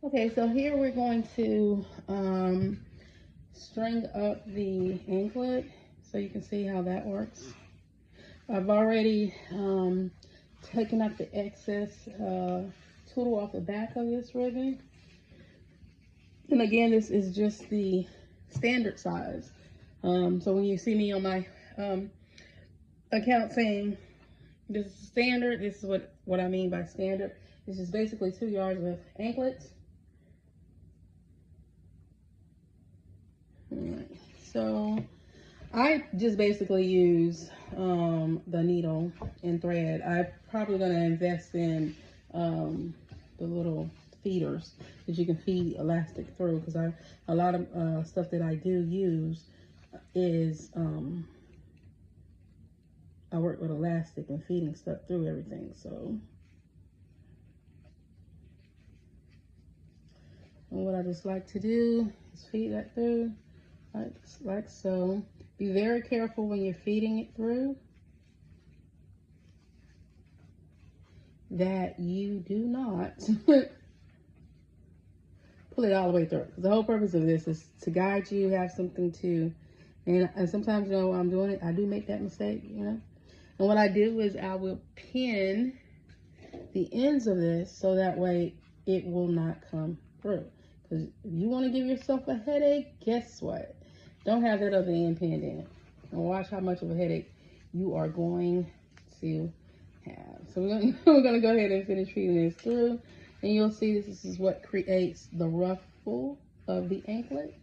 Okay, so here we're going to string up the anklet so you can see how that works. I've already taken up the excess twiddle off the back of this ribbon. And again, this is just the standard size. So when you see me on my account saying this is standard, this is what I mean by standard. This is basically 2 yards of anklets. Alright, so I just basically use the needle and thread. I'm probably going to invest in the little feeders that you can feed elastic through, because a lot of stuff that I do use is I work with elastic and feeding stuff through everything. So and what I just like to do is feed that through like so. Be very careful when you're feeding it through that you do not pull it all the way through. The whole purpose of this is to guide you, have something to, and sometimes, you know, while I'm doing it, I do make that mistake, you know. And what I do is I will pin the ends of this so that way it will not come through. Because if you want to give yourself a headache, guess what? Don't have that other end pinned in. And watch how much of a headache you are going to have. So we're gonna go ahead and finish feeding this through. And you'll see this is what creates the ruffle of the anklet.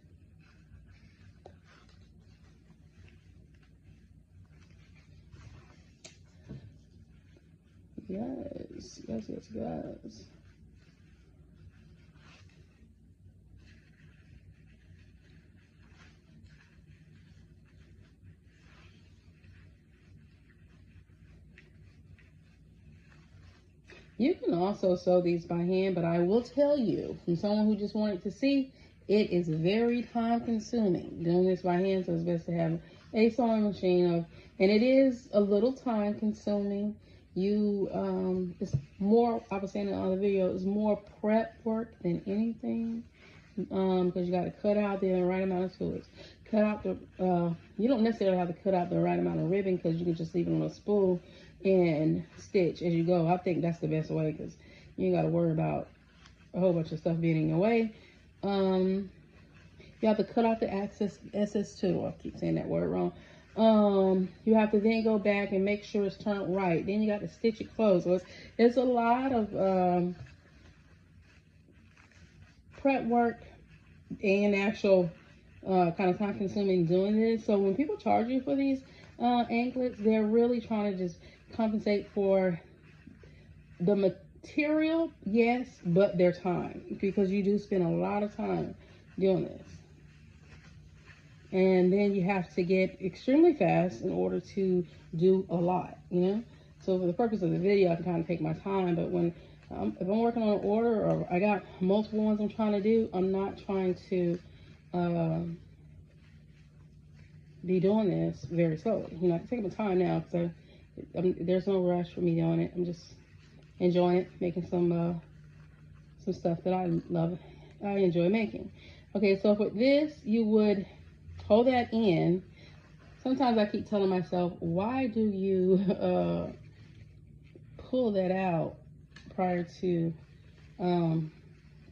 Yes, yes, yes, yes. You can also sew these by hand, but I will tell you, from someone who just wanted to see, it is very time consuming doing this by hand, so it's best to have a sewing machine and it is a little time consuming. It's more, I was saying in the other video, it's more prep work than anything, because you got to cut out the right amount of tools. Cut out the, you don't necessarily have to cut out the right amount of ribbon, because you can just leave it on a spool and stitch as you go. I think that's the best way, because you ain't got to worry about a whole bunch of stuff being in your way. You have to cut off the SS2. I keep saying that word wrong. You have to then go back and make sure it's turned right. Then you got to stitch it closed. So it's a lot of prep work and actual kind of time consuming doing this. So when people charge you for these anklets, they're really trying to just compensate for the material, yes, but their time, because you do spend a lot of time doing this. And then you have to get extremely fast in order to do a lot, you know. So for the purpose of the video, I can kind of take my time, but when if I'm working on an order or I got multiple ones I'm trying to do, I'm not trying to be doing this very slowly. You know, I can take my time now, because there's no rush for me doing it. I'm just enjoying it, making some stuff that I love. I enjoy making. Okay, so for this, you would hold that in. Sometimes I keep telling myself, why do you pull that out prior to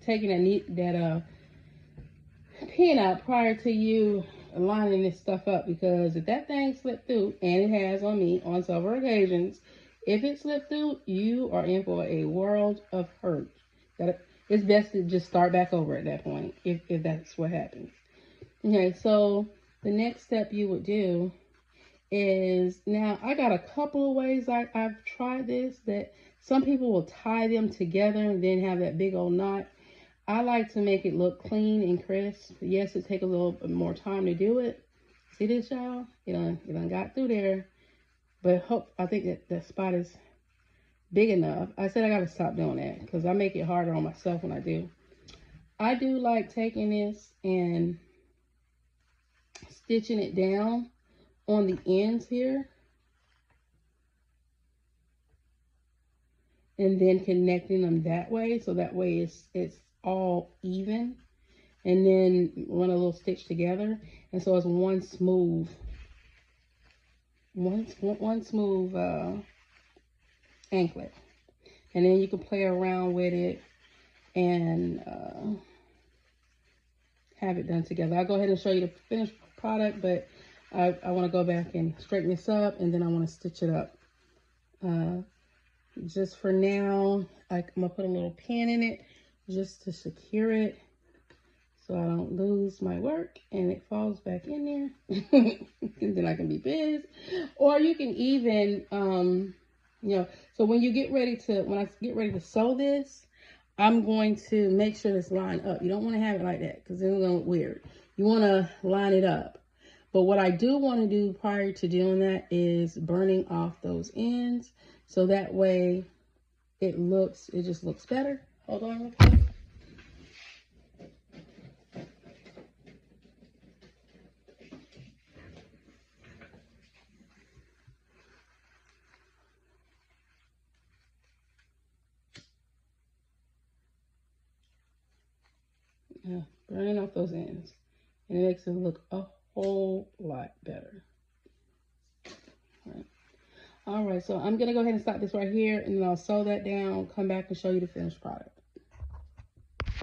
taking that pin out prior to you lining this stuff up? Because if that thing slipped through, and it has on me on several occasions, if it slipped through, you are in for a world of hurt. It's best to just start back over at that point, if that's what happens. Okay, so the next step you would do is, now I got a couple of ways I've tried this, that some people will tie them together and then have that big old knot. I like to make it look clean and crisp. Yes, it takes a little bit more time to do it. See this, y'all? It done got through there. But I think that spot is big enough. I said I gotta stop doing that, because I make it harder on myself when I do. I do like taking this and stitching it down on the ends here, and then connecting them that way, so that way it's all even, and then run a little stitch together, and so it's one smooth anklet. And then you can play around with it and have it done together. I'll go ahead and show you the finished product, but I want to go back and straighten this up, and then I want to stitch it up. Just for now, I'm going to put a little pin in it just to secure it so I don't lose my work and it falls back in there. And then I can be pissed. Or you can even, you know, so when I get ready to sew this, I'm going to make sure it's lined up. You don't want to have it like that because then it's going to look weird. You want to line it up. But what I do want to do prior to doing that is burning off those ends, so that way it just looks better. Hold on real quick. Yeah, burning off those ends, and it makes it look a whole lot better. All right, so I'm gonna go ahead and stop this right here, and then I'll sew that down, come back and show you the finished product.